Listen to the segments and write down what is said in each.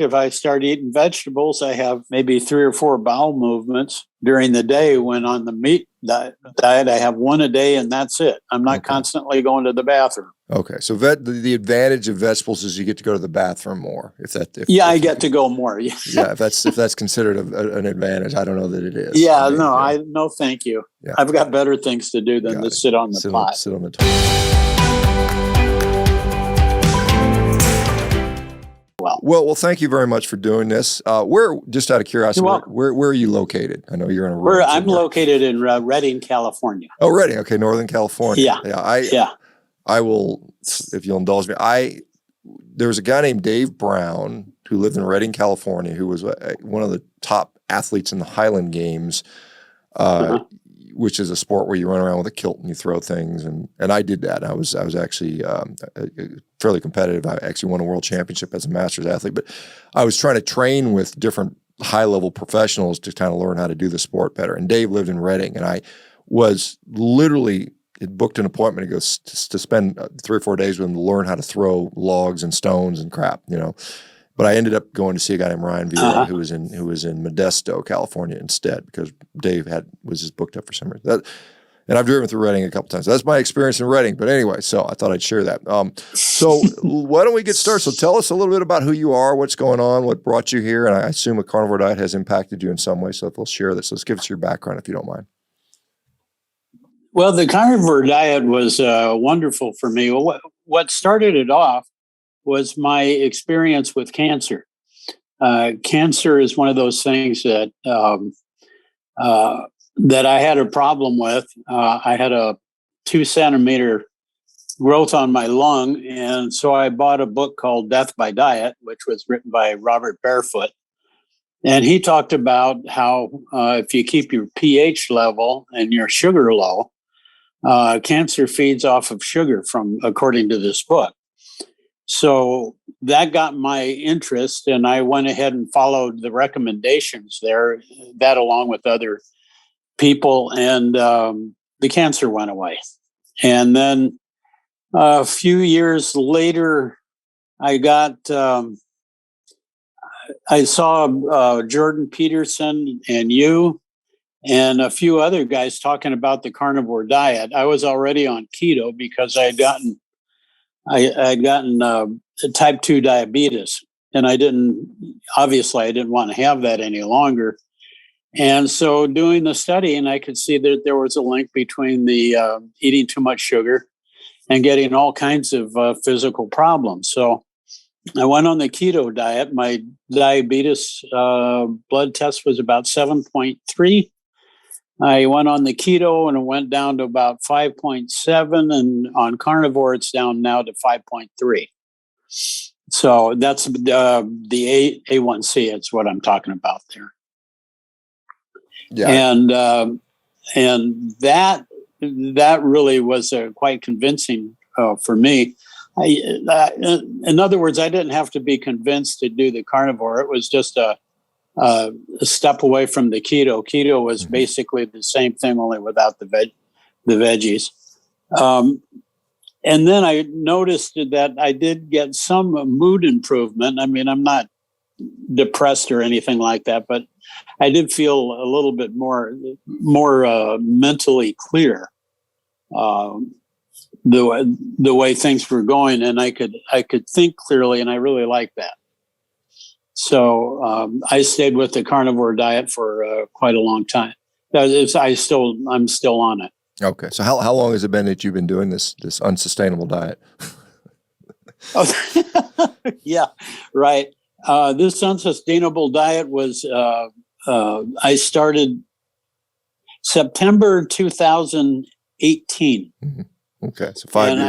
if I start eating vegetables, I have maybe 3 or 4 bowel movements during the day. When on the meat diet, I have 1 a day and that's it. I'm not constantly going to the bathroom. Okay. So the advantage of vegetables is you get to go to the bathroom more. I get to go more. Yeah. Yeah. If that's considered an advantage, I don't know that it is. Yeah. No, thank you. Yeah. I've got better things to do than to sit on the pot. Sit on the toilet. Well, thank you very much for doing this. Just out of curiosity, where are you located? I know you're in a I'm located in Redding, California. Oh, Redding. Okay. Northern California. Yeah. I will, if you'll indulge me. There was a guy named Dave Brown who lived in Redding, California, who was one of the top athletes in the Highland Games, which is a sport where you run around with a kilt and you throw things. And I did that. I was actually fairly competitive. I actually won a world championship as a masters athlete. But I was trying to train with different high-level professionals to kind of learn how to do the sport better. And Dave lived in Redding, and I was literally booked an appointment to go to spend 3 or 4 days with him to learn how to throw logs and stones and crap, But I ended up going to see a guy named Ryan Vieira who was in Modesto, California instead, because Dave was just booked up for some reason. And I've driven through Redding a couple times. That's my experience in Redding. But anyway, so I thought I'd share that. So why don't we get started? So tell us a little bit about who you are, what's going on, what brought you here, and I assume a carnivore diet has impacted you in some way. So if we'll share this, let's give us your background if you don't mind. Well, the carnivore diet was wonderful for me. What started it off was my experience with cancer. Cancer is one of those things that that I had a problem with. I had a 2-centimeter growth on my lung, and so I bought a book called Death by Diet, which was written by Robert Barefoot. And he talked about how if you keep your pH level and your sugar low, cancer feeds off of sugar, according to this book. So that got my interest, and I went ahead and followed the recommendations there, that along with other people, and the cancer went away. And then a few years later, I saw Jordan Peterson and you and a few other guys talking about the carnivore diet. I was already on keto because I had gotten type 2 diabetes, and I didn't want to have that any longer. And so doing the study, and I could see that there was a link between the eating too much sugar and getting all kinds of physical problems. So I went on the keto diet. My diabetes blood test was about 7.3. I went on the keto and it went down to about 5.7, and on carnivore it's down now to 5.3. So that's the A1C. It's what I'm talking about there. Yeah, and that really was quite convincing for me. In other words, I didn't have to be convinced to do the carnivore. It was just a step away from the keto. Keto was basically the same thing, only without the veggies. And then I noticed that I did get some mood improvement. I mean, I'm not depressed or anything like that, but I did feel a little bit more mentally clear the way things were going, and I could think clearly, and I really liked that. So I stayed with the carnivore diet for quite a long time. I'm still on it. Okay, so how long has it been that you've been doing this unsustainable diet? Yeah, right. This unsustainable diet was I started September 2018. Mm-hmm. Okay, so 5 years.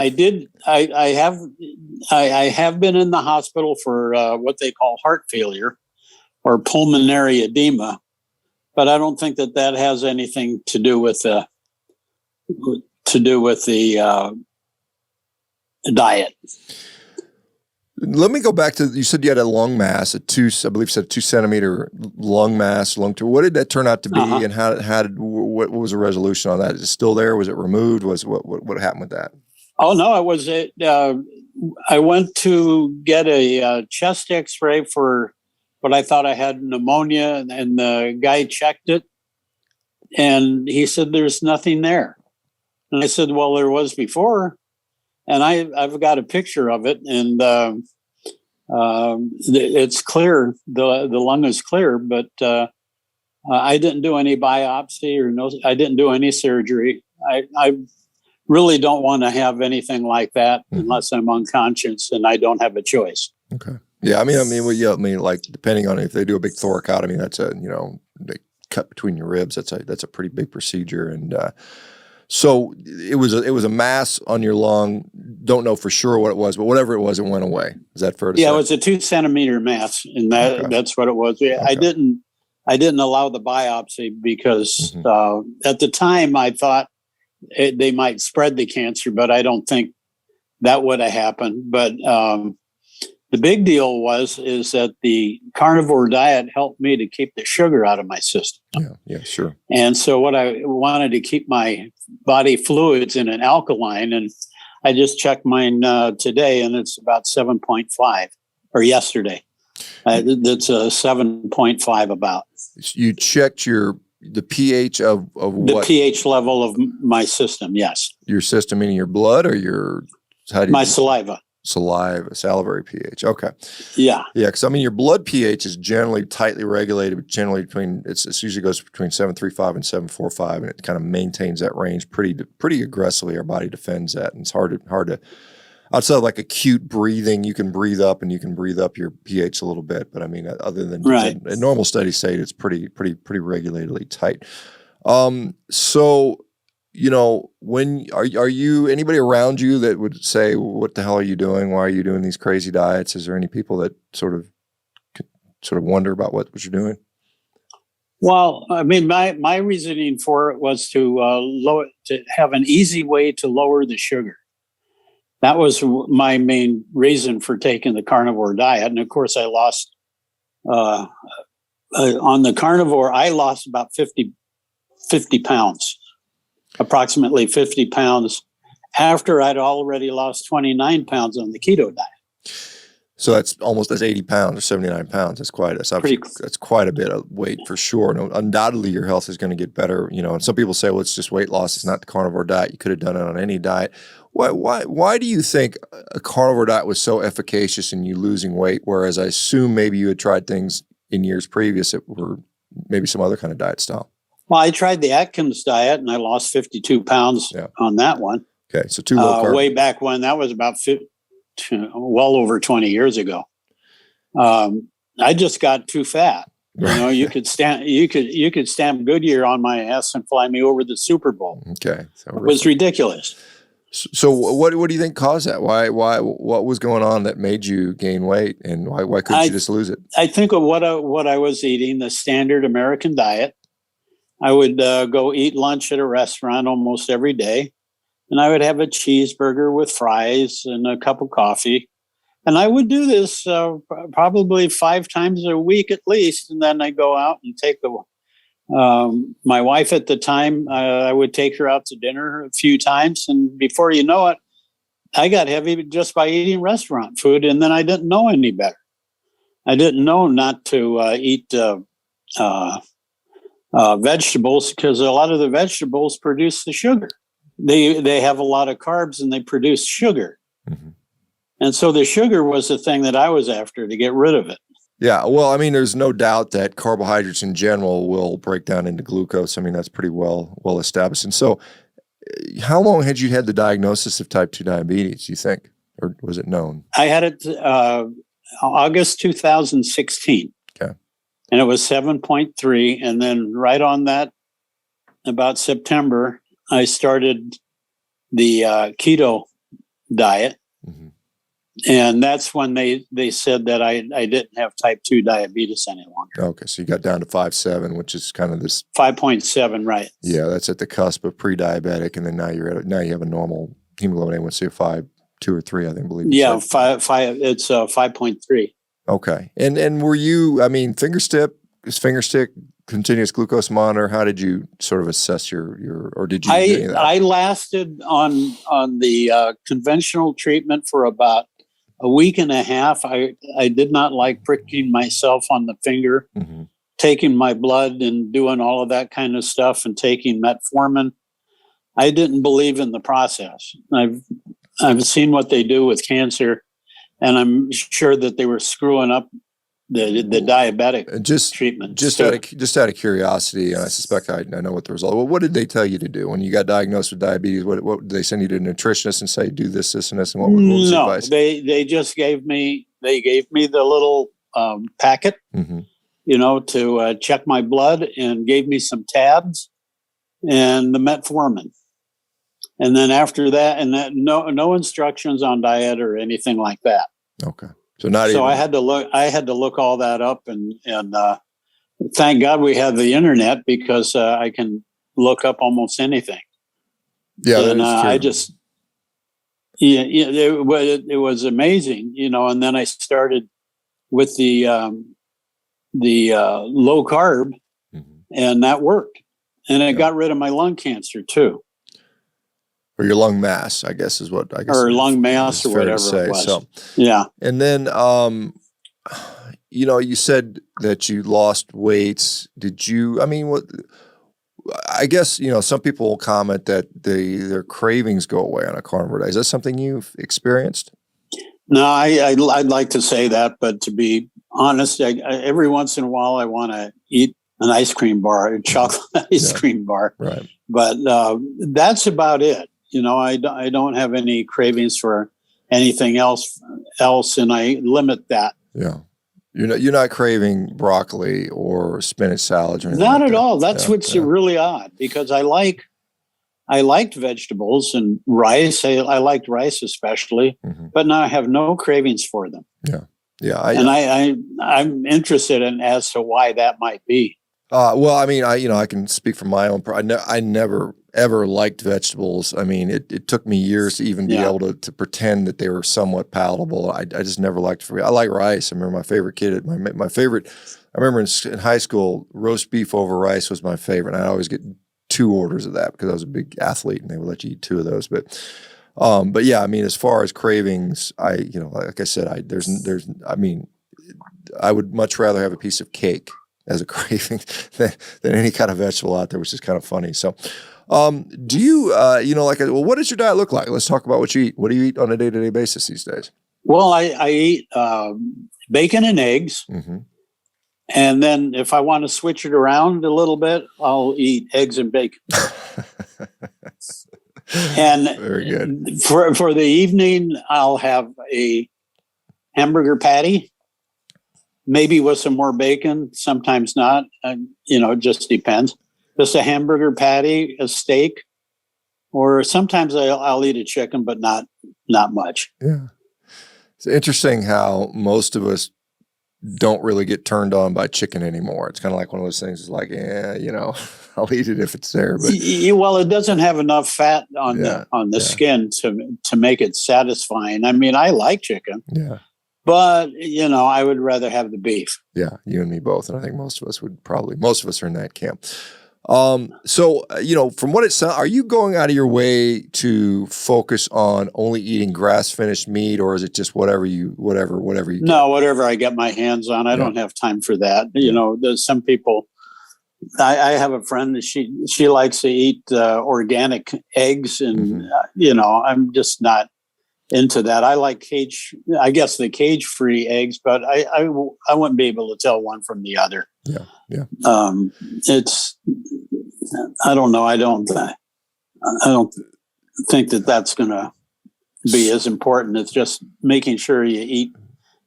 And I have been in the hospital for what they call heart failure or pulmonary edema, but I don't think that has anything to do with the diet. Let me go back to, you said you had a lung mass, I believe you said 2-centimeter lung mass, lung tumor. What did that turn out to be, and what was the resolution on that? Is it still there? Was it removed? What happened with that? Oh no, it was I went to get a chest X-ray for what I thought I had pneumonia, and the guy checked it, and he said there's nothing there. And I said, well, there was before, and I've got a picture of it, and it's clear. The lung is clear, but I didn't do any biopsy I didn't do any surgery. I really don't want to have anything like that unless I'm unconscious and I don't have a choice. Okay. Yeah. Like depending on if they do a big thoracotomy, that's they cut between your ribs. That's a pretty big procedure. And so it was a mass on your lung. Don't know for sure what it was, but whatever it was, it went away. Is that fair to say? Yeah, it was a 2 centimeter mass, and that's what it was. Yeah, okay. I didn't allow the biopsy because at the time I thought they might spread the cancer, but I don't think that would have happened. But the big deal is that the carnivore diet helped me to keep the sugar out of my system. Yeah, sure. And so what I wanted to keep my body fluids in an alkaline, and I just checked mine today, and it's about 7.5, or yesterday. That's a 7.5 about. You checked the pH of what? The pH level of my system, yes. Your system, meaning your blood or my saliva. Salivary pH. Okay. Yeah. Yeah, because your blood pH is generally tightly regulated, but generally it usually goes between 7.35 and 7.45, and it kind of maintains that range pretty aggressively. Our body defends that, and it's hard to. Outside of like acute breathing, you can breathe up and you can breathe up your pH a little bit, but other than a normal steady state, it's pretty regulatedly tight. So, when are you anybody around you that would say, "What the hell are you doing? Why are you doing these crazy diets?" Is there any people that sort of wonder about what you're doing? Well, my reasoning for it was to have an easy way to lower the sugar. That was my main reason for taking the carnivore diet. And of course, I lost on the carnivore, I lost about 50 pounds, approximately 50 pounds after I'd already lost 29 pounds on the keto diet. So that's 80 pounds or 79 pounds. That's quite a bit of weight for sure. And undoubtedly, your health is going to get better. And some people say, well, it's just weight loss. It's not the carnivore diet. You could have done it on any diet. Why do you think a carnivore diet was so efficacious in you losing weight, whereas I assume maybe you had tried things in years previous that were maybe some other kind of diet style? Well, I tried the Atkins diet, and I lost 52 pounds on that one. Okay, so too low carb. Way back when, that was about well over 20 years ago. I just got too fat. You could stamp Goodyear on my ass and fly me over the Super Bowl. Okay, it was ridiculous. So what do you think caused that? Why what was going on that made you gain weight, and why couldn't you just lose it? I think of what I was eating, the standard American diet. I would go eat lunch at a restaurant almost every day, and I would have a cheeseburger with fries and a cup of coffee. And I would do this probably 5 times a week at least, and then I go out and take my wife at the time, I would take her out to dinner a few times, and before you know it, I got heavy just by eating restaurant food, and then I didn't know any better. I didn't know not to eat vegetables, because a lot of the vegetables produce the sugar. They have a lot of carbs and they produce sugar. Mm-hmm. And so the sugar was the thing that I was after, to get rid of it. Yeah, well, there's no doubt that carbohydrates in general will break down into glucose. That's pretty well established. And so how long had you had the diagnosis of type 2 diabetes, do you think? Or was it known? I had it August 2016. Okay. And it was 7.3. And then right on that, about September, I started the keto diet. Mm-hmm. And that's when they said that I didn't have type 2 diabetes any longer. Okay, so you got down to 5.7, which is kind of this 5.7, right? Yeah, that's at the cusp of pre-diabetic, and then now you have a normal hemoglobin A1C of 5.2 or 3, I think. Yeah, 5. It's 5.3. Okay, and were you? Finger stick continuous glucose monitor? How did you sort of assess your or did you do any of that? I lasted on the conventional treatment for about a week and a half. I did not like pricking myself on the finger, taking my blood and doing all of that kind of stuff, and taking metformin. I didn't believe in the process. I've seen what they do with cancer, and I'm sure that they were screwing up the diabetic treatment. Just out of curiosity, and I suspect I know what the result. Well, what did they tell you to do when you got diagnosed with diabetes? What did they send you to a nutritionist and say do this, and this, and what was the advice? They just gave me the little packet, to check my blood, and gave me some tabs and the metformin. And then after that, no instructions on diet or anything like that. Okay. So I had to look all that up, and thank God we have the internet, because I can look up almost anything. Yeah. And it was amazing, and then I started with the low carb, and that worked. And it got rid of my lung cancer too. Or your lung mass, I guess is what I guess. Or lung mass, or whatever it was. So, yeah. And then, you said that you lost weight. Did you? I mean, what? I guess some people will comment that their cravings go away on a carnivore diet. Is that something you've experienced? No, I'd like to say that, but to be honest, every once in a while I want to eat an ice cream bar, a chocolate ice cream bar. Right. But that's about it. I don't have any cravings for anything else, and I limit that. Yeah. You're not craving broccoli or spinach salad or anything. Not like at that. all. That's what's really odd, because I liked vegetables and rice. I liked rice especially, but now I have no cravings for them. Yeah. Yeah. I'm interested in as to why that might be. Well, I mean, I can speak from my own. I never ever liked vegetables. I mean, it took me years to even be able to pretend that they were somewhat palatable. I just never liked it. I like rice. I remember my favorite kid. My favorite. I remember in high school, roast beef over rice was my favorite. And I'd always get 2 orders of that because I was a big athlete, and they would let you eat 2 of those. But yeah, I mean, as far as cravings, like I said, I would much rather have a piece of cake as a craving than any kind of vegetable out there, which is kind of funny. So, do you, what does your diet look like? Let's talk about what you eat. What do you eat on a day-to-day basis these days? Well, I eat bacon and eggs. And then if I want to switch it around a little bit, I'll eat eggs and bacon. And very good. For the evening, I'll have a hamburger patty, maybe with some more bacon, sometimes not. It just depends. Just a hamburger patty, a steak, or sometimes I'll eat a chicken, but not much. Yeah. It's interesting how most of us don't really get turned on by chicken anymore. It's kind of like one of those things. It's like, I'll eat it if it's there. But well, it doesn't have enough fat on the skin to make it satisfying. I mean, I like chicken. Yeah. But, I would rather have the beef. Yeah, you and me both. And I think most of us are in that camp. So, from what it sounds, are you going out of your way to focus on only eating grass-finished meat, or is it just whatever you get? No, whatever I get my hands on. I don't have time for that. There's some people, I have a friend that she likes to eat organic eggs, and, I'm just not into that. I like the cage-free eggs, but I wouldn't be able to tell one from the other. Yeah, yeah. I don't know. I don't think that that's going to be as important. It's just making sure you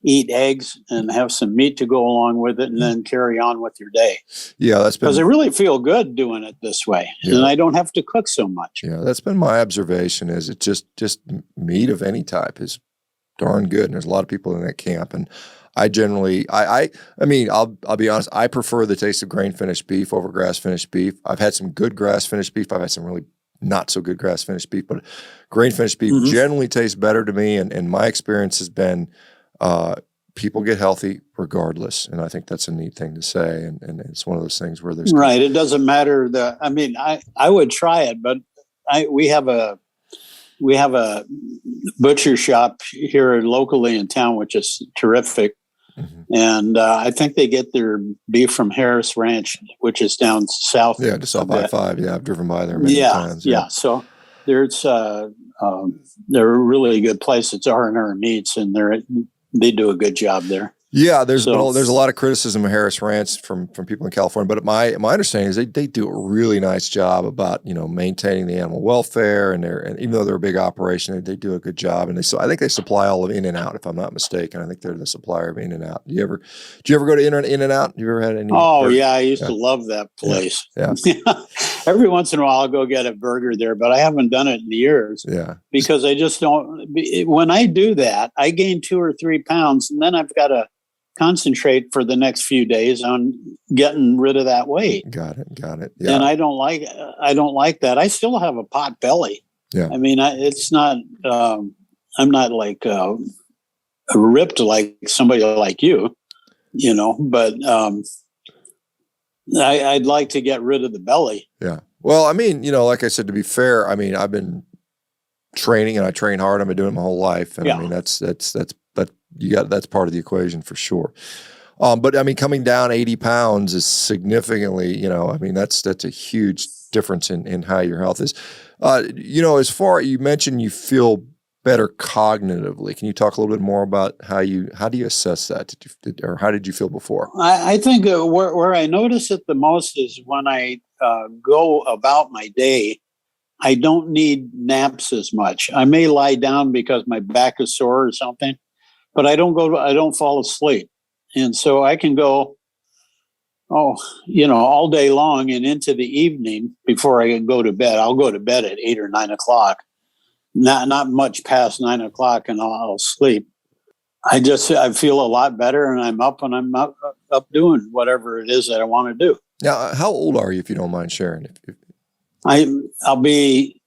eat eggs and have some meat to go along with it, and then carry on with your day. Yeah, that's because I really feel good doing it this way, and I don't have to cook so much. Yeah, that's been my observation. Is it just meat of any type is darn good, and there's a lot of people in that camp. And I generally, I mean, I'll be honest. I prefer the taste of grain-finished beef over grass-finished beef. I've had some good grass-finished beef. I've had some really not so good grass-finished beef, but grain-finished beef generally tastes better to me. And my experience has been people get healthy regardless. And I think that's a neat thing to say. And it's one of those things where there's right. It doesn't matter. I would try it, but we have a butcher shop here locally in town, which is terrific. Mm-hmm. And I think they get their beef from Harris Ranch, which is down south. Yeah, just off I-5. Yeah, I've driven by there many times. Yeah. So there's they're a really good place. It's R&R Meats, and they do a good job there. Yeah, there's a lot of criticism of Harris Ranch from people in California, but my understanding is they do a really nice job about maintaining the animal welfare, and even though they're a big operation, they do a good job. And I think they supply all of In-N-Out, if I'm not mistaken. I think they're the supplier of In-N-Out. Do you ever go to In-N-Out? You ever had any? Oh yeah, I used to love that place. Yeah. Every once in a while, I'll go get a burger there, but I haven't done it in years. Yeah, because I just don't. When I do that, I gain 2 or 3 pounds, and then I've got to concentrate for the next few days on getting rid of that weight. Got it. Yeah. And I don't like that. I still have a pot belly. Yeah. I mean, it's not, I'm not like ripped like somebody like you, but I'd like to get rid of the belly. Yeah. Well, I mean, like I said, to be fair, I mean, I've been training and I train hard. I've been doing it my whole life. And I mean, that's part of the equation for sure. But I mean, coming down 80 pounds is significantly, I mean, that's a huge difference in how your health is. As far you mentioned, you feel better cognitively. Can you talk a little bit more about how do you assess that? How did you feel before? I think where I notice it the most is when I go about my day. I don't need naps as much. I may lie down because my back is sore or something, but I don't fall asleep. And so I can go, all day long and into the evening before I go to bed. I'll go to bed at 8 or 9 o'clock, not much past 9 o'clock, and I'll sleep. I feel a lot better, and I'm up doing whatever it is that I want to do. Now, how old are you, if you don't mind sharing? I'll be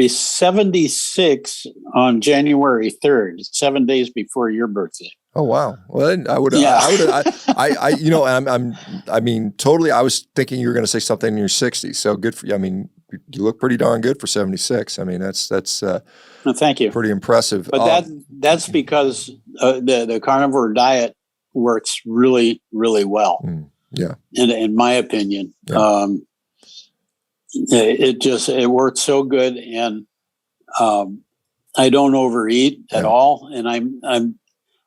76 on January 3rd, 7 days before your birthday. Oh wow! Well, I would. Yeah. I mean, totally. I was thinking you were going to say something in your 60s. So good for you. I mean, you look pretty darn good for 76. I mean, that's well, thank you. Pretty impressive. But that's because the carnivore diet works really, really well. Yeah. In my opinion. Yeah. It works so good, and I don't overeat at all, and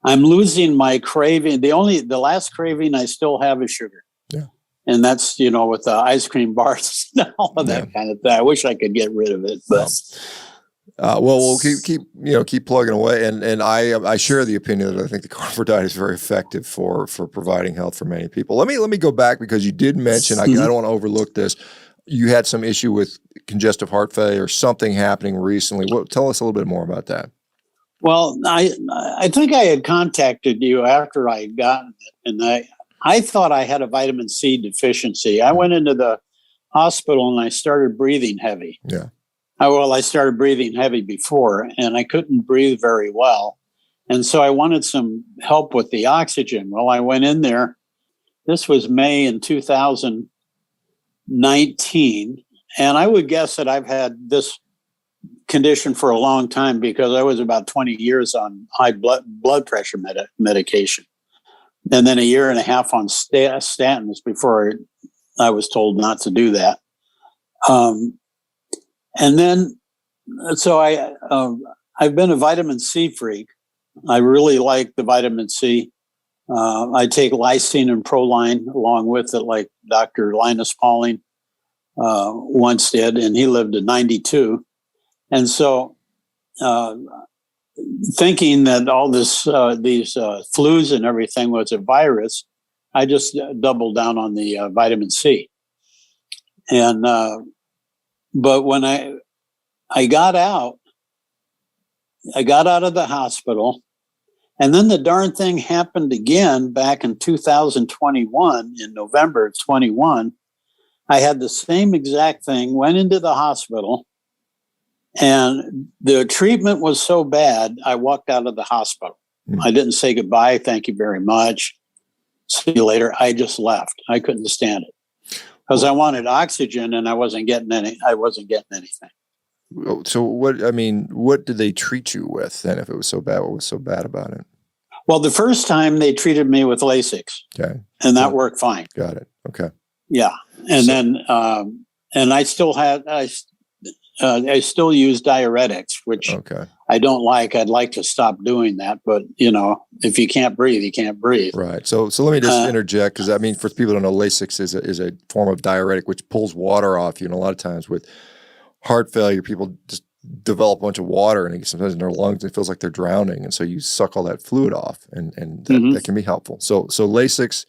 I'm losing my craving. The last craving I still have is sugar. Yeah, and that's with the ice cream bars and all of that kind of thing. I wish I could get rid of it, but we'll keep plugging away, and I share the opinion that I think the carnivore diet is very effective for providing health for many people. Let me go back, because you did mention I don't want to overlook this. You had some issue with congestive heart failure, something happening recently. Tell us a little bit more about that. Well, I think I had contacted you after I had gotten it, and I thought I had a vitamin C deficiency. I went into the hospital and I started breathing heavy. Yeah. I started breathing heavy before, and I couldn't breathe very well. And so I wanted some help with the oxygen. Well, I went in there. This was May in 2019. And I would guess that I've had this condition for a long time, because I was about 20 years on high blood pressure medication. And then a year and a half on statins before I was told not to do that. And then, so I've been a vitamin C freak. I really like the vitamin C. I take lysine and proline along with it, like Dr. Linus Pauling once did, and he lived to 92. And so, thinking that all these flus and everything was a virus, I just doubled down on the vitamin C. And but when I got out of the hospital, and then the darn thing happened again back in 2021, in November of 21. I had the same exact thing, went into the hospital, and the treatment was so bad, I walked out of the hospital. I didn't say goodbye. Thank you very much. See you later. I just left. I couldn't stand it because I wanted oxygen and I wasn't getting anything. So what did they treat you with then if it was so bad? What was so bad about it? Well, the first time they treated me with Lasix. Okay. And that worked fine. Got it. Okay. Yeah. And then, and I still I still use diuretics, which I don't like. I'd like to stop doing that, but if you can't breathe, you can't breathe. Right. So let me just interject, because for people who don't know, Lasix is a form of diuretic which pulls water off you. And a lot of times with heart failure, people just develop a bunch of water and sometimes in their lungs, it feels like they're drowning. And so you suck all that fluid off, and that can be helpful. So Lasix,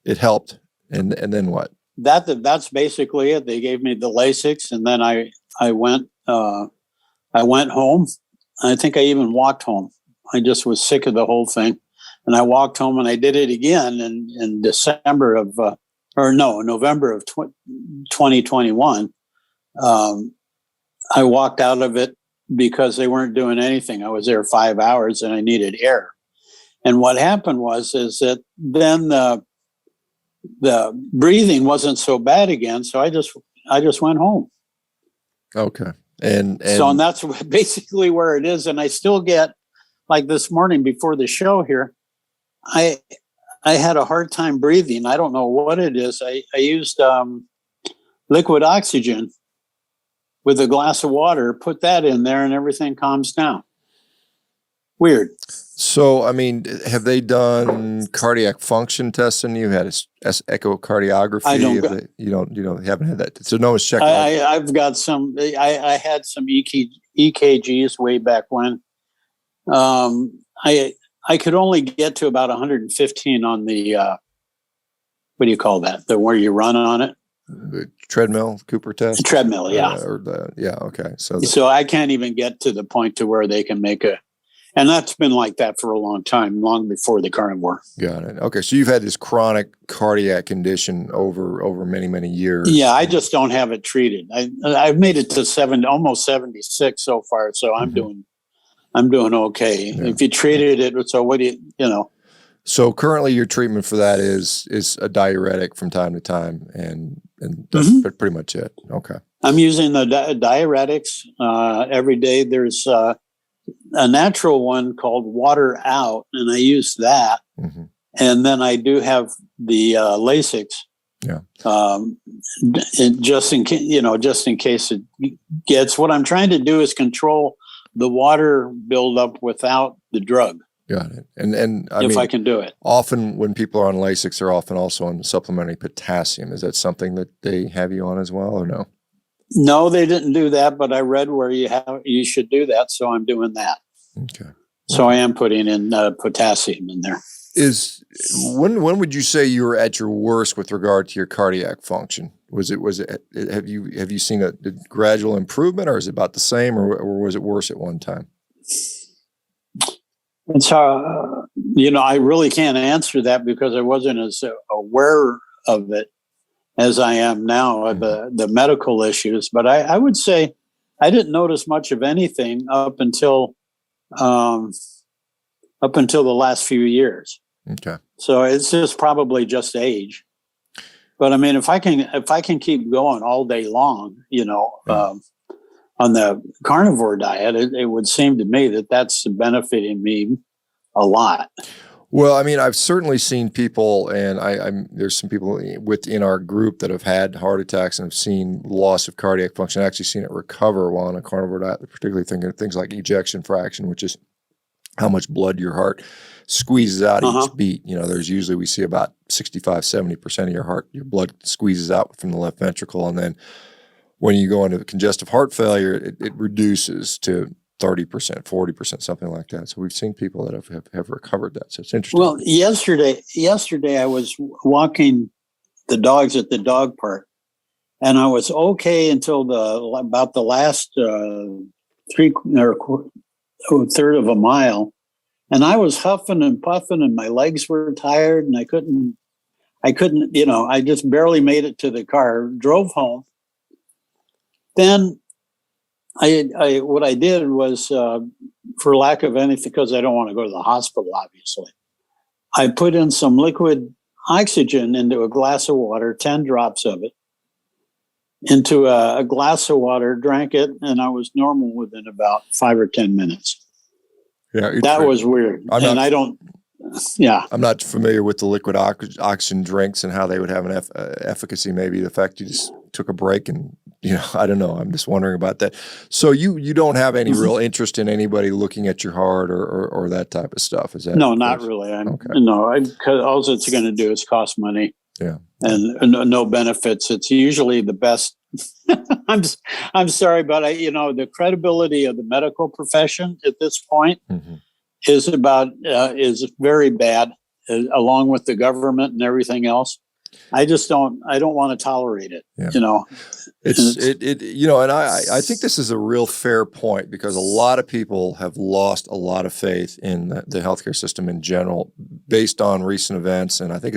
it helped. And then what? That's basically it. They gave me the Lasix, and then I went home. I think I even walked home. I just was sick of the whole thing. And I walked home, and I did it again in November of 2021. I walked out of it because they weren't doing anything. I was there 5 hours and I needed air. And what happened is that then the breathing wasn't so bad again. So I just went home. Okay. And that's basically where it is. And I still get, like this morning before the show here, I had a hard time breathing. I don't know what it is. I used liquid oxygen with a glass of water, put that in there, and everything calms down. Weird. So, have they done cardiac function testing? You had echocardiography. I don't. You haven't had that. So no one's checked. I've got some. I had some EKGs way back when. I could only get to about 115 on the what do you call that? The where you run on it. The treadmill, Cooper test. Treadmill, yeah. Okay. So I can't even get to the point to where they can make and that's been like that for a long time, long before the carnivore. Got it. Okay, so you've had this chronic cardiac condition over many, many years. Yeah, I just don't have it treated. I've made it to almost 76 so far, so I'm doing okay. Yeah. If you treated it, so what do you. So currently your treatment for that is a diuretic from time to time, and that's pretty much it. Okay. I'm using the diuretics every day. There's a natural one called Water Out, and I use that. And then I do have the Lasix. Yeah. Just in case it gets. What I'm trying to do is control the water buildup without the drug. Got it. And if I can do it. Often when people are on Lasix, they're often also on supplementary potassium. Is that something that they have you on as well, or no? No, they didn't do that, but I read where you should do that, so I'm doing that. Okay. So I am putting in potassium in there. When would you say you were at your worst with regard to your cardiac function? Was it have you seen a gradual improvement, or is it about the same, or was it worse at one time? It's I really can't answer that because I wasn't as aware of it as I am now of the medical issues. But I would say I didn't notice much of anything up until the last few years. Okay. So it's just probably just age. But if I can keep going all day long, on the carnivore diet, it would seem to me that that's benefiting me a lot. Well, I've certainly seen people, and there's some people within our group that have had heart attacks and have seen loss of cardiac function. I've actually seen it recover while on a carnivore diet, particularly thinking of things like ejection fraction, which is how much blood your heart squeezes out each beat. We see about 65, 70% of your blood squeezes out from the left ventricle. And then when you go into congestive heart failure, it reduces to 30%, 40%, something like that. So we've seen people that have recovered that. So it's interesting. Well, yesterday I was walking the dogs at the dog park, and I was okay until about the last third of a mile, and I was huffing and puffing, and my legs were tired, and I couldn't. I just barely made it to the car. Drove home. Then what I did was for lack of anything, because I don't want to go to the hospital, obviously, I put in some liquid oxygen into a glass of water, 10 drops of it, into a glass of water, drank it, and I was normal within about 5 or 10 minutes. Yeah, that was weird. I'm not familiar with the liquid oxygen drinks and how they would have an efficacy. Maybe the fact you just took a break and, I don't know. I'm just wondering about that. So you don't have any real interest in anybody looking at your heart or that type of stuff, is that? No, not really. No, because all it's going to do is cost money. Yeah. And no benefits. It's usually the best. I'm sorry, but the credibility of the medical profession at this point is very bad, along with the government and everything else. I don't want to tolerate it. Yeah. And I think this is a real fair point, because a lot of people have lost a lot of faith in the healthcare system in general based on recent events. And I think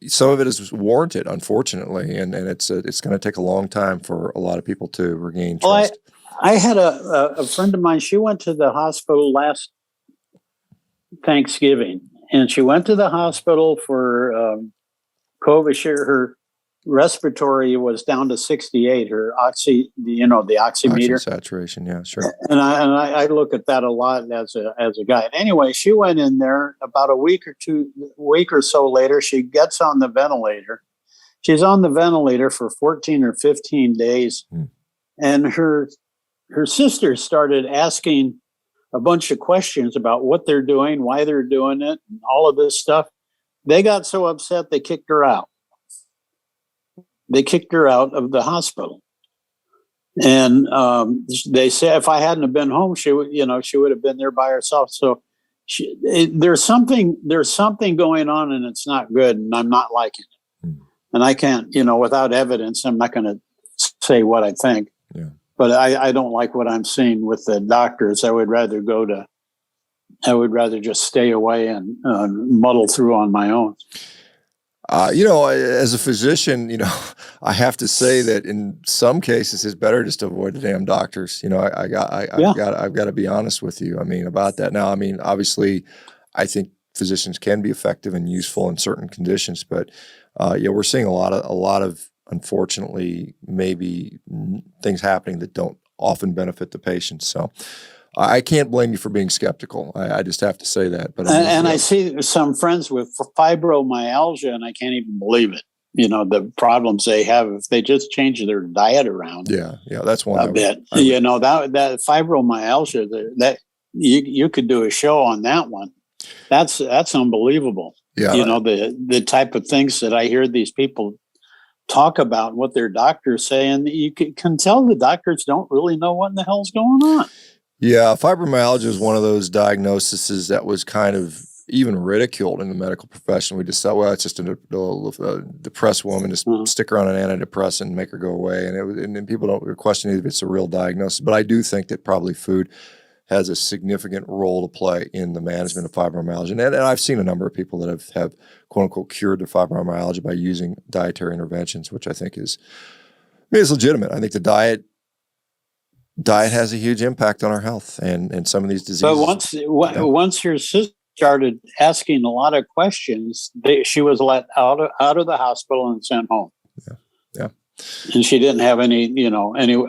some of it is warranted, unfortunately, and it's going to take a long time for a lot of people to regain trust. Well, I had a friend of mine. She went to the hospital last Thanksgiving, and she went to the hospital for COVID. Her respiratory was down to 68. Her the oximeter, oxygen saturation. Yeah, sure. And I look at that a lot as a guy. Anyway, she went in there about a week or so later. She gets on the ventilator. She's on the ventilator for 14 or 15 days, and her sister started asking a bunch of questions about what they're doing, why they're doing it, and all of this stuff. They got so upset they kicked her out. They kicked her out of the hospital. And they said if I hadn't have been home, she would have been there by herself. So there's something going on, and it's not good, and I'm not liking it. And I can't, without evidence, I'm not going to say what I think. Yeah. But I don't like what I'm seeing with the doctors. I would rather just stay away and muddle through on my own. As a physician, I have to say that in some cases it's better just to avoid the damn doctors. I've got to be honest with you. About that. Now, obviously, I think physicians can be effective and useful in certain conditions, but we're seeing a lot of unfortunately maybe things happening that don't often benefit the patient. So I can't blame you for being skeptical. I just have to say that. But I see some friends with fibromyalgia, and I can't even believe it. The problems they have if they just change their diet around. Yeah, that's one a bit. That fibromyalgia, that you could do a show on that one. That's unbelievable. Yeah, the type of things that I hear these people talk about, what their doctors say, and you can tell the doctors don't really know what in the hell's going on. Yeah, fibromyalgia is one of those diagnoses that was kind of even ridiculed in the medical profession. We just thought, well, it's just a depressed woman, just stick her on an antidepressant and make her go away. And people don't question if it's a real diagnosis. But I do think that probably food has a significant role to play in the management of fibromyalgia. And I've seen a number of people that have quote unquote cured their fibromyalgia by using dietary interventions, which I think is legitimate. I think the diet has a huge impact on our health and some of these diseases. But once your sister started asking a lot of questions, she was let out of the hospital and sent home. Yeah. And she didn't have any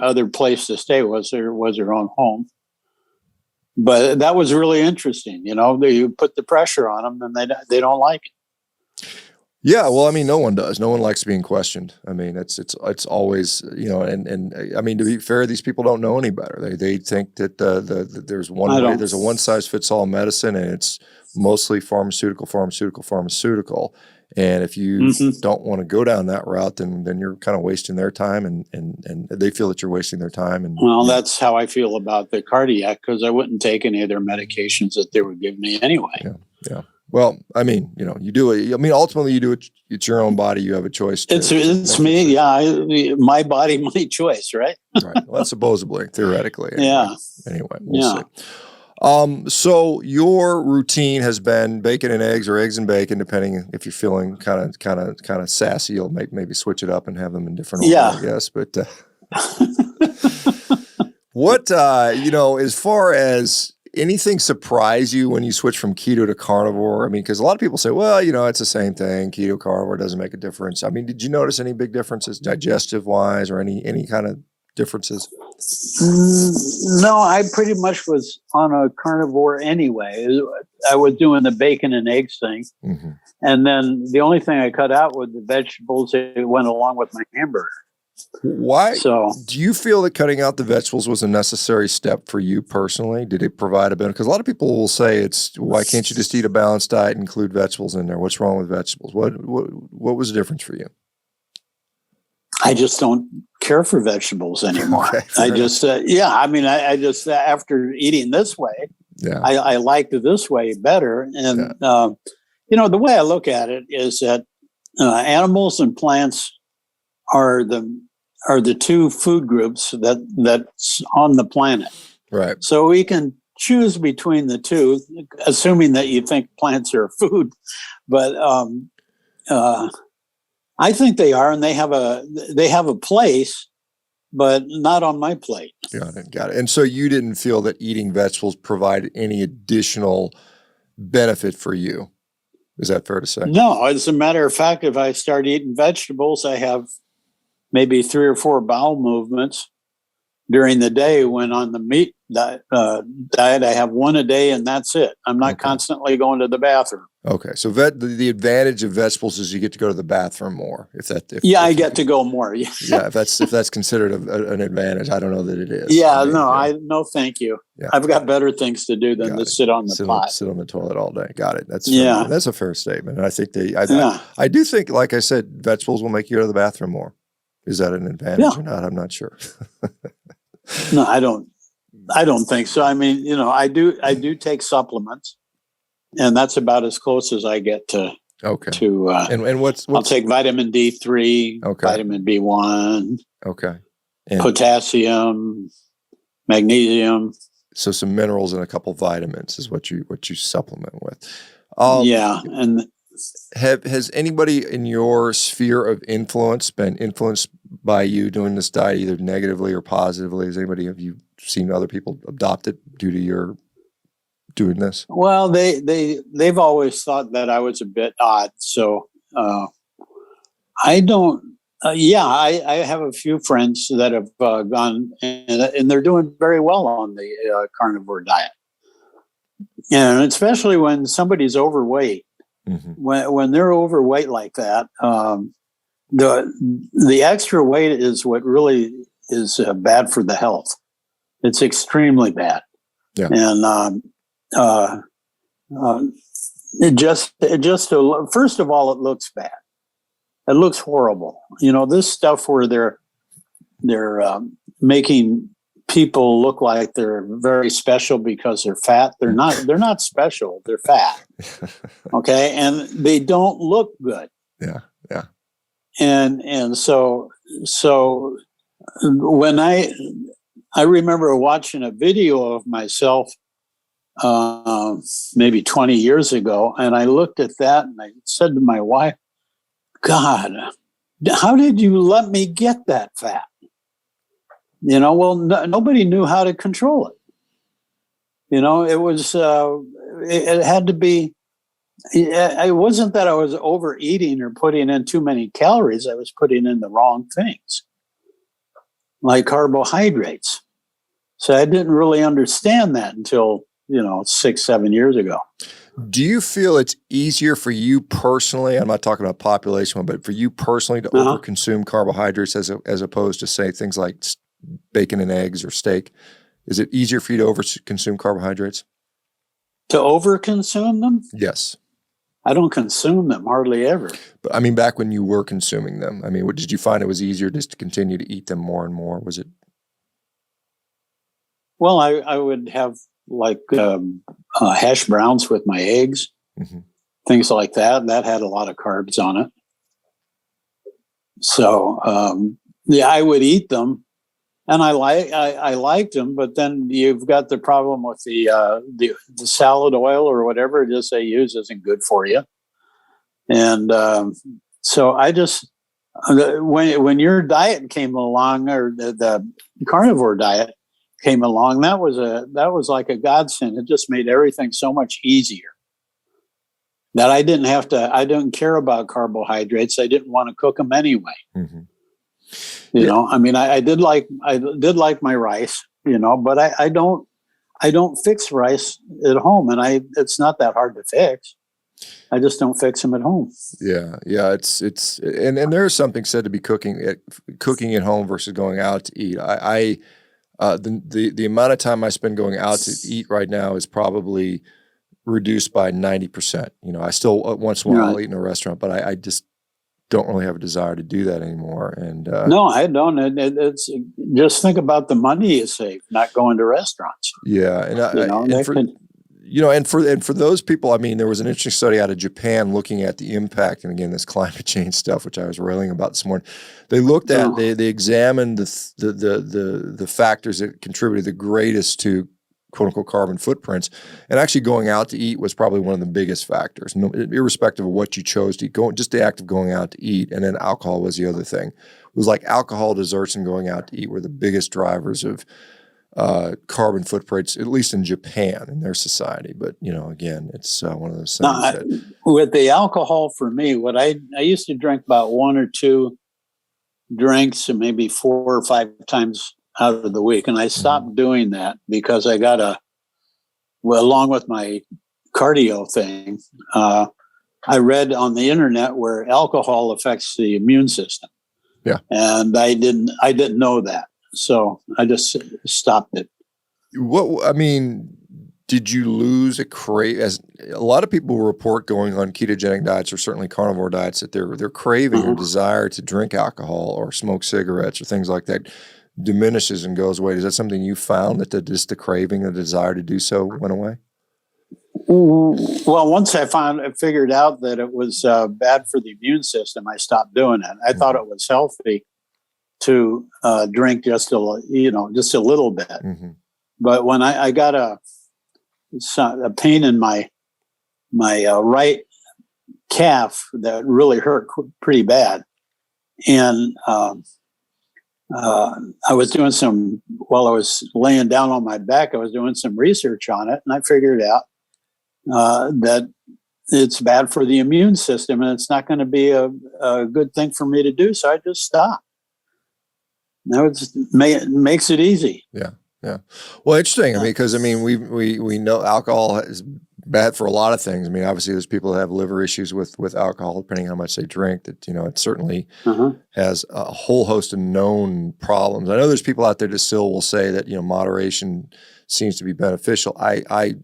other place to stay. Was her own home. But that was really interesting. You put the pressure on them, and they don't like it. Yeah, well, no one does. No one likes being questioned. It's always, and to be fair, these people don't know any better. They think that there's there's a one size fits all medicine, and it's mostly pharmaceutical. And if you don't want to go down that route, then you're kind of wasting their time, and they feel that you're wasting their time. That's how I feel about the cardiac, because I wouldn't take any of their medications that they would give me anyway. Yeah. Well, you do it. Ultimately, you do it. It's your own body. You have a choice. It's me. Yeah, my body, my choice. Right. Right. Well, supposedly, theoretically. Anyway. Yeah. Anyway, we'll see. So your routine has been bacon and eggs, or eggs and bacon, depending if you're feeling kind of sassy. You'll maybe switch it up and have them in different order, I guess. But What, as far as anything surprise you when you switch from keto to carnivore? I mean, because a lot of people say, well, it's the same thing. Keto, carnivore doesn't make a difference. I mean, did you notice any big differences digestive wise or any kind of differences? No, I pretty much was on a carnivore anyway. I was doing the bacon and eggs thing. Mm-hmm. And then the only thing I cut out was the vegetables that went along with my hamburger. Why? So, do you feel that cutting out the vegetables was a necessary step for you personally? Did it provide a benefit? Because a lot of people will say why can't you just eat a balanced diet and include vegetables in there? What's wrong with vegetables? What was the difference for you? I just don't care for vegetables anymore. Okay, I just, I just, after eating this way, I like this way better. And, the way I look at it is that animals and plants are the two food groups that's on the planet. Right. So we can choose between the two, assuming that you think plants are food. But I think they are, and they have a place, but not on my plate. Got it. And so you didn't feel that eating vegetables provided any additional benefit for you. Is that fair to say? No, as a matter of fact, if I start eating vegetables, I have maybe 3 or 4 bowel movements during the day. When on the meat diet, I have 1 a day, and that's it. I'm not constantly going to the bathroom. Okay, so the advantage of vegetables is you get to go to the bathroom more. I get to go more. Yeah, if that's considered an advantage, I don't know that it is. Yeah, no, thank you. Yeah. I've got better things to do than to sit on the pot. Sit on the toilet all day. Got it. That's a fair statement. And I think I do think, like I said, vegetables will make you go to the bathroom more. Is that an advantage or not? I'm not sure. No, I don't think so. I mean, I do take supplements, and that's about as close as I get to. Okay. And what's I'll take vitamin D3, vitamin B1, and potassium, magnesium. So some minerals and a couple vitamins is what you supplement with. And has anybody in your sphere of influence been influenced by you doing this diet, either negatively or positively? Have you seen other people adopt it due to your doing this? Well, they've always thought that I was a bit odd. So I don't. I have a few friends that have gone and they're doing very well on the carnivore diet, and especially when somebody's overweight. Mm-hmm. When they're overweight like that, the extra weight is what really is bad for the health. It's extremely bad. Yeah. And it just first of all, it looks bad. It looks horrible. This stuff where they're making people look like they're very special because they're fat. They're not special. They're fat. Okay. And they don't look good. Yeah. Yeah. And so when I remember watching a video of myself maybe 20 years ago, and I looked at that and I said to my wife, God, how did you let me get that fat? Nobody knew how to control it. It was, it had to be, it wasn't that I was overeating or putting in too many calories. I was putting in the wrong things, like carbohydrates. So I didn't really understand that until, 6-7 years ago. Do you feel it's easier for you personally? I'm not talking about population, but for you personally to overconsume carbohydrates as opposed to, say, things like bacon and eggs or steak? Is it easier for you to overconsume carbohydrates? To overconsume them? Yes. I don't consume them hardly ever. But I mean, back when you were consuming them, I mean, did you find it was easier just to continue to eat them more and more? Was it? Well, I would have like hash browns with my eggs, things like that. That had a lot of carbs on it. So, I would eat them. And I liked them, but then you've got the problem with the salad oil or whatever it is they use isn't good for you. And so I just when your diet came along, or the carnivore diet came along, that was like a godsend. It just made everything so much easier. That I didn't care about carbohydrates. I didn't want to cook them anyway. Mm-hmm. You know, I mean, I did like my rice, you know, but I don't fix rice at home, and it's not that hard to fix. I just don't fix them at home. Yeah. And there is something said to be cooking at home versus going out to eat. The amount of time I spend going out to eat right now is probably reduced by 90%. You know, I still once in a while I'll eat in a restaurant, but I just don't really have a desire to do that anymore. And no, I don't. It's just think about the money you save not going to restaurants. Yeah, and for those people, I mean, there was an interesting study out of Japan looking at the impact, and again, this climate change stuff, which I was railing about this morning. They looked at, they examined the factors that contributed the greatest to quote unquote carbon footprints, and actually going out to eat was probably one of the biggest factors, irrespective of what you chose to eat. Just the act of going out to eat, and then alcohol was the other thing. It was like alcohol, desserts, and going out to eat were the biggest drivers of carbon footprints, at least in Japan in their society. But you know, again, it's one of those things. With the alcohol, for me, what I used to drink about 1 or 2 drinks, and maybe 4 or 5 times out of the week, and I stopped doing that because I got along with my cardio thing, I read on the internet where alcohol affects the immune system. Yeah, and I didn't know that. So I just stopped it. Did you lose as a lot of people report going on ketogenic diets or certainly carnivore diets that their craving or desire to drink alcohol or smoke cigarettes or things like that diminishes and goes away? Is that something you found, that just the craving, the desire to do so went away? Well, once I figured out that it was bad for the immune system, I stopped doing it. I thought it was healthy to drink just a little bit. Mm-hmm. But when I got a pain in my right calf that really hurt pretty bad, and I was doing while I was laying down on my back, I was doing some research on it, and I figured out that it's bad for the immune system, and it's not going to be a good thing for me to do. So I just stopped. Now it makes it easy. Yeah. Well, interesting. I mean, because we know alcohol is bad for a lot of things. I mean, obviously, there's people that have liver issues with alcohol, depending on how much they drink. That it certainly has a whole host of known problems. I know there's people out there that still will say that moderation seems to be beneficial. I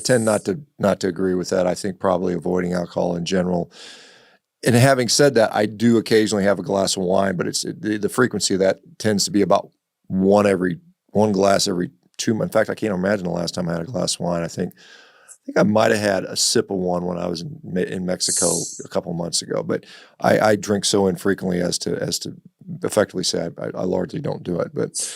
tend not to agree with that. I think probably avoiding alcohol in general. And having said that, I do occasionally have a glass of wine, but the frequency of that tends to be about one glass every 2 months. In fact, I can't imagine the last time I had a glass of wine. I think I might have had a sip of one when I was in Mexico a couple of months ago. But I drink so infrequently as to effectively say I largely don't do it. But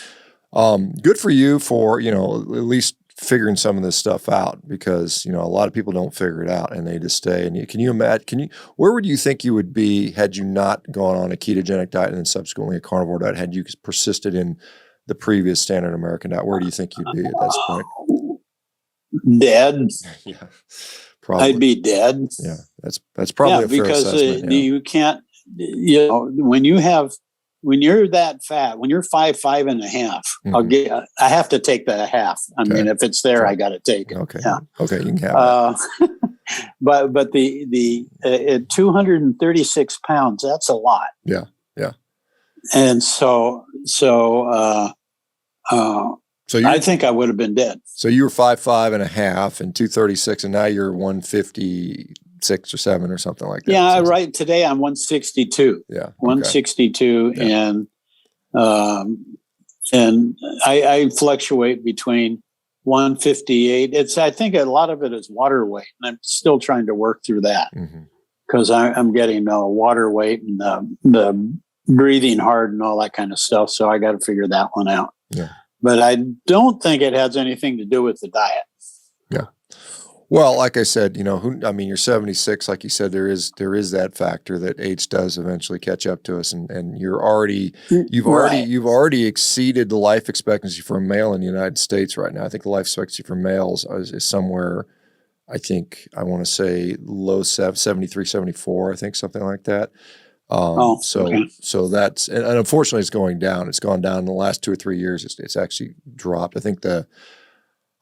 good for you for at least figuring some of this stuff out, because a lot of people don't figure it out and they just stay. And can you imagine? Where would you think you would be had you not gone on a ketogenic diet and then subsequently a carnivore diet? Had you persisted in the previous standard American diet, where do you think you'd be at this point? Dead. Yeah, probably. I'd be dead. Yeah, that's probably a fair assessment. Because you can't. When you're that fat, when you're 5'5.5", I have to take the half. I mean, if it's there, I got to take it. Okay. Yeah. Okay. You can have it. But at 236 pounds, that's a lot. Yeah. Yeah. And so I think I would have been dead. So you were 5'5.5" and 236, and now you're 156 or 7 or something like that. Yeah, right. Today I'm 162. Yeah, okay. 162, yeah. And I fluctuate between 158. I think a lot of it is water weight, and I'm still trying to work through that because I'm getting water weight and the breathing hard and all that kind of stuff. So I got to figure that one out. Yeah. But I don't think it has anything to do with the diet. Yeah. Well, like I said, I mean, you're 76. Like you said, there is that factor that age does eventually catch up to us, and you've already exceeded the life expectancy for a male in the United States right now. I think the life expectancy for males is somewhere, I want to say low 73, 74, I think, something like that. So that's, and unfortunately it's going down. It's gone down in the last 2 or 3 years. It's actually dropped. I think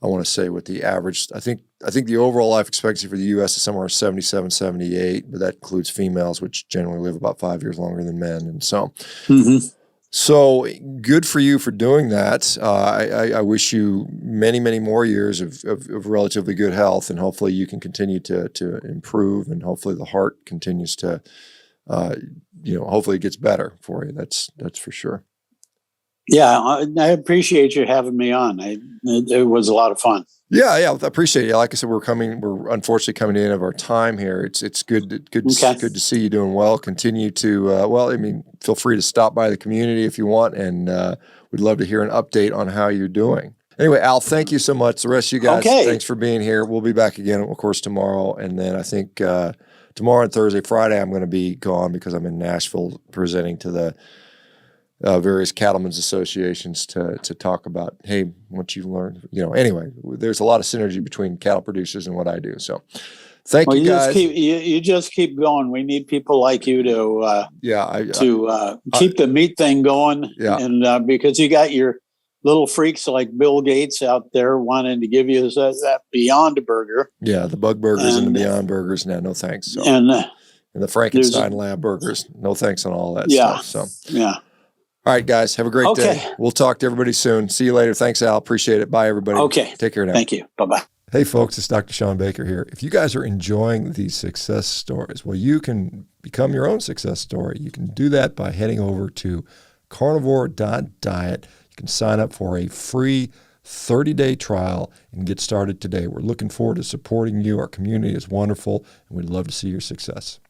I want to say with the average, I think the overall life expectancy for the U.S. is somewhere 77, 78, but that includes females, which generally live about 5 years longer than men. And so, so good for you for doing that. I wish you many, many more years of relatively good health, and hopefully you can continue to improve, and hopefully the heart continues to, hopefully it gets better for you. That's for sure. Yeah, I appreciate you having me on. It was a lot of fun. Yeah, I appreciate it. Like I said, we're unfortunately coming to the end of our time here. It's good to see you doing well. Continue to feel free to stop by the community if you want, and we'd love to hear an update on how you're doing. Anyway, Al, thank you so much. The rest of you guys, thanks for being here. We'll be back again, of course, tomorrow, and then I think tomorrow and Thursday, Friday, I'm going to be gone because I'm in Nashville presenting to the various cattlemen's associations to talk about, hey, what you learned. Anyway, there's a lot of synergy between cattle producers and what I do. So thank you guys. You just keep going. We need people like you to keep the meat thing going. Yeah. And because you got your little freaks like Bill Gates out there wanting to give you that Beyond Burger. Yeah, the Bug Burgers and the Beyond Burgers. No thanks. So. And the Frankenstein Lab Burgers. No thanks on all that stuff. So yeah. All right, guys, have a great day. We'll talk to everybody soon. See you later. Thanks, Al. Appreciate it. Bye, everybody. Okay. Take care now. Thank you. Bye-bye. Hey, folks, it's Dr. ShawnBaker here. If you guys are enjoying these success stories, well, you can become your own success story. You can do that by heading over to Carnivore.diet. You can sign up for a free 30-day trial and get started today. We're looking forward to supporting you. Our community is wonderful, and we'd love to see your success.